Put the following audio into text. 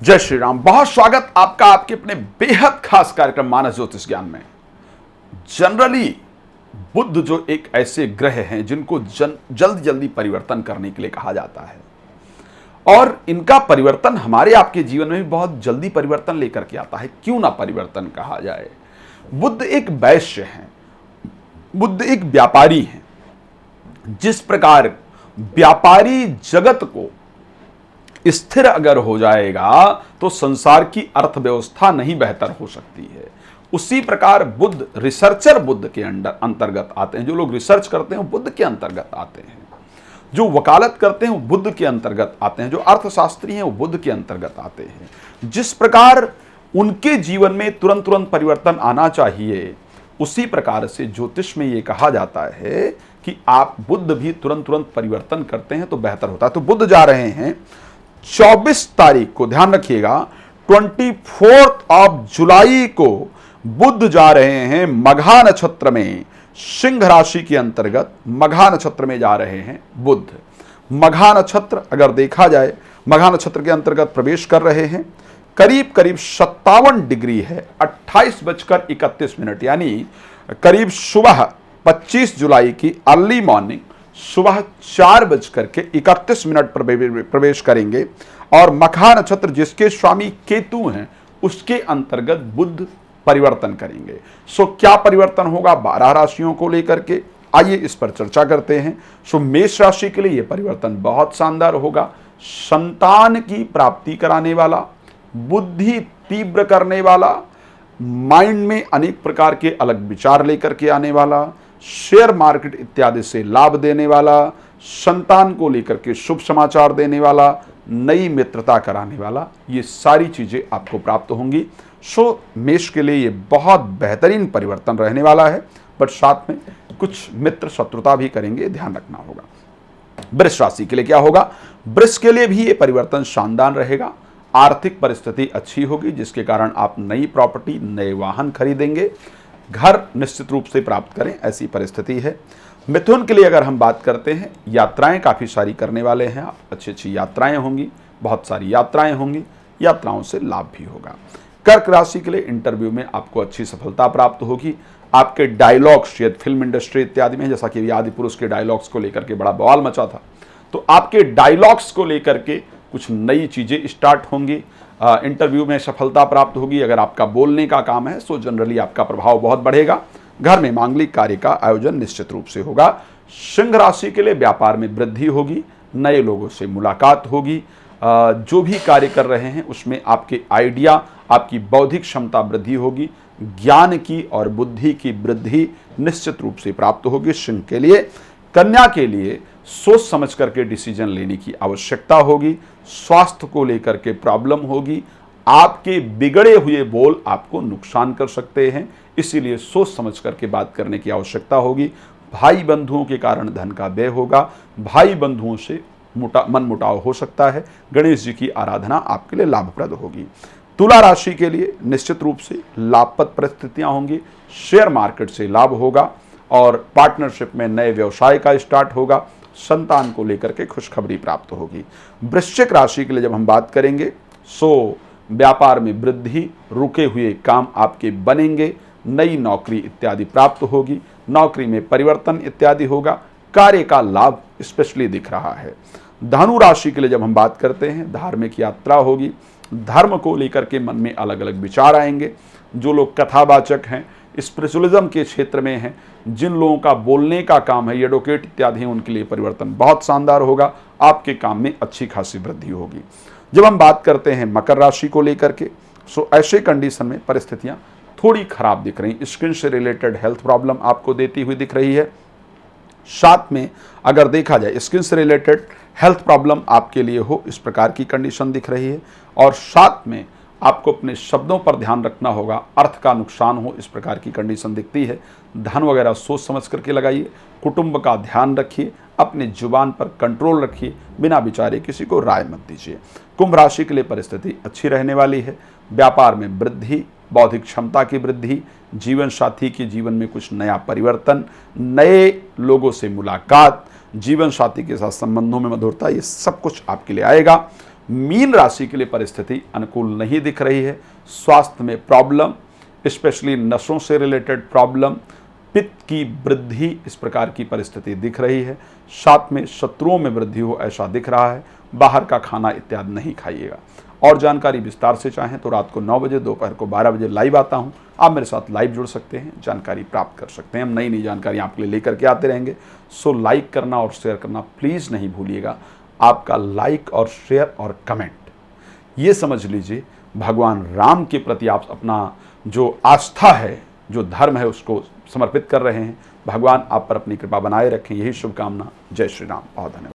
जय श्री राम। बहुत स्वागत आपका आपके अपने बेहद खास कार्यक्रम मानस ज्योतिष ज्ञान में। जनरली बुध जो एक ऐसे ग्रह हैं जिनको जल्दी जल्दी परिवर्तन करने के लिए कहा जाता है, और इनका परिवर्तन हमारे आपके जीवन में भी बहुत जल्दी परिवर्तन लेकर के आता है। क्यों ना परिवर्तन कहा जाए। बुध एक वैश्य हैं, बुध एक व्यापारी हैं। जिस प्रकार व्यापारी जगत को स्थिर अगर हो जाएगा तो संसार की अर्थव्यवस्था नहीं बेहतर हो सकती है, उसी प्रकार बुध रिसर्चर बुध के अंतर्गत आते हैं। जो लोग रिसर्च करते हैं वो बुध के अंतर्गत आते हैं, जो वकालत करते हैं वो बुध के अंतर्गत आते हैं, जो अर्थशास्त्री हैं वो बुध के अंतर्गत आते हैं। जिस प्रकार उनके जीवन में तुरंत तुरंत परिवर्तन आना चाहिए, उसी प्रकार से ज्योतिष में ये कहा जाता है कि आप बुध भी तुरंत तुरंत परिवर्तन करते हैं तो बेहतर होता है। तो बुध जा रहे हैं 24 तारीख को, ध्यान रखिएगा, 24 जुलाई को बुध जा रहे हैं मघा नक्षत्र में, सिंह राशि के अंतर्गत मघा नक्षत्र में जा रहे हैं बुध। मघा नक्षत्र अगर देखा जाए, मघा नक्षत्र के अंतर्गत प्रवेश कर रहे हैं। करीब करीब 57 डिग्री है 28:31, यानी करीब सुबह 25 जुलाई की अर्ली मॉर्निंग सुबह 4:31 पर प्रवेश करेंगे। और मघा नक्षत्र जिसके स्वामी केतु हैं उसके अंतर्गत बुध परिवर्तन करेंगे। सो क्या परिवर्तन होगा 12 राशियों को लेकर के, आइए इस पर चर्चा करते हैं। सो मेष राशि के लिए यह परिवर्तन बहुत शानदार होगा। संतान की प्राप्ति कराने वाला, बुद्धि तीव्र करने वाला, माइंड में अनेक प्रकार के अलग विचार लेकर के आने वाला, शेयर मार्केट इत्यादि से लाभ देने वाला, संतान को लेकर के शुभ समाचार देने वाला, नई मित्रता कराने वाला, ये सारी चीजें आपको प्राप्त होंगी। सो मेष के लिए ये बहुत बेहतरीन परिवर्तन रहने वाला है, बट साथ में कुछ मित्र शत्रुता भी करेंगे, ध्यान रखना होगा। वृष राशि के लिए क्या होगा? वृष के लिए भी ये परिवर्तन शानदार रहेगा। आर्थिक परिस्थिति अच्छी होगी, जिसके कारण आप नई प्रॉपर्टी, नए वाहन खरीदेंगे, घर निश्चित रूप से प्राप्त करें, ऐसी परिस्थिति है। मिथुन के लिए अगर हम बात करते हैं, यात्राएं काफ़ी सारी करने वाले हैं आप, अच्छी अच्छी यात्राएं होंगी, बहुत सारी यात्राएं होंगी, यात्राओं से लाभ भी होगा। कर्क राशि के लिए इंटरव्यू में आपको अच्छी सफलता प्राप्त होगी। आपके डायलॉग्स शायद फिल्म इंडस्ट्री इत्यादि में, जैसा कि आदि पुरुष के डायलॉग्स को लेकर के बड़ा बवाल मचा था, तो आपके डायलॉग्स को लेकर के कुछ नई चीज़ें स्टार्ट होंगी। इंटरव्यू में सफलता प्राप्त होगी। अगर आपका बोलने का काम है सो जनरली आपका प्रभाव बहुत बढ़ेगा। घर में मांगलिक कार्य का आयोजन निश्चित रूप से होगा। सिंह राशि के लिए व्यापार में वृद्धि होगी, नए लोगों से मुलाकात होगी। जो भी कार्य कर रहे हैं उसमें आपके आइडिया, आपकी बौद्धिक क्षमता वृद्धि होगी, ज्ञान की और बुद्धि की वृद्धि निश्चित रूप से प्राप्त होगी सिंह के लिए। कन्या के लिए सोच समझ करके डिसीजन लेने की आवश्यकता होगी। स्वास्थ्य को लेकर के प्रॉब्लम होगी। आपके बिगड़े हुए बोल आपको नुकसान कर सकते हैं, इसीलिए सोच समझ करके बात करने की आवश्यकता होगी। भाई बंधुओं के कारण धन का व्यय होगा। भाई बंधुओं से मनमुटाव हो सकता है। गणेश जी की आराधना आपके लिए लाभप्रद होगी। तुला राशि के लिए निश्चित रूप से लाभप्रद परिस्थितियां होंगी। शेयर मार्केट से लाभ होगा और पार्टनरशिप में नए व्यवसाय का स्टार्ट होगा। संतान को लेकर के खुशखबरी प्राप्त होगी। वृश्चिक राशि के लिए जब हम बात करेंगे सो व्यापार में वृद्धि, रुके हुए काम आपके बनेंगे, नई नौकरी इत्यादि प्राप्त होगी, नौकरी में परिवर्तन इत्यादि होगा, कार्य का लाभ स्पेशली दिख रहा है। धनु राशि के लिए जब हम बात करते हैं, धार्मिक यात्रा होगी, धर्म को लेकर के मन में अलग अलग विचार आएंगे। जो लोग कथावाचक हैं, स्पिरिचुअलिज्म के क्षेत्र में हैं, जिन लोगों का बोलने का काम है, एडवोकेट इत्यादि हैं, उनके लिए परिवर्तन बहुत शानदार होगा। आपके काम में अच्छी खासी वृद्धि होगी। जब हम बात करते हैं मकर राशि को लेकर के, सो ऐसे कंडीशन में परिस्थितियां थोड़ी खराब दिख रही। स्किन से रिलेटेड हेल्थ प्रॉब्लम आपको देती हुई दिख रही है। साथ में अगर देखा जाए स्किन से रिलेटेड हेल्थ प्रॉब्लम आपके लिए हो, इस प्रकार की कंडीशन दिख रही है। और साथ में आपको अपने शब्दों पर ध्यान रखना होगा, अर्थ का नुकसान हो, इस प्रकार की कंडीशन दिखती है। धन वगैरह सोच समझ करके लगाइए। कुटुंब का ध्यान रखिए, अपनी जुबान पर कंट्रोल रखिए, बिना विचारे किसी को राय मत दीजिए। कुंभ राशि के लिए परिस्थिति अच्छी रहने वाली है। व्यापार में वृद्धि, बौद्धिक क्षमता की वृद्धि, जीवन साथी के जीवन में कुछ नया परिवर्तन, नए लोगों से मुलाकात, जीवन साथी के साथ संबंधों में मधुरता, ये सब कुछ आपके लिए आएगा। मीन राशि के लिए परिस्थिति अनुकूल नहीं दिख रही है। स्वास्थ्य में प्रॉब्लम, स्पेशली नसों से रिलेटेड प्रॉब्लम, पित्त की वृद्धि, इस प्रकार की परिस्थिति दिख रही है। साथ में शत्रुओं में वृद्धि हो ऐसा दिख रहा है। बाहर का खाना इत्यादि नहीं खाइएगा। और जानकारी विस्तार से चाहें तो रात को 9 बजे, दोपहर को 12 बजे लाइव आता हूं। आप मेरे साथ लाइव जुड़ सकते हैं, जानकारी प्राप्त कर सकते हैं। हम नई नई जानकारी आपके लिए लेकर के आते रहेंगे। सो लाइक करना और शेयर करना प्लीज़ नहीं भूलिएगा। आपका लाइक और शेयर और कमेंट, ये समझ लीजिए भगवान राम के प्रति आप अपना जो आस्था है, जो धर्म है, उसको समर्पित कर रहे हैं। भगवान आप पर अपनी कृपा बनाए रखें, यही शुभकामना। जय श्री राम। बहुत धन्यवाद।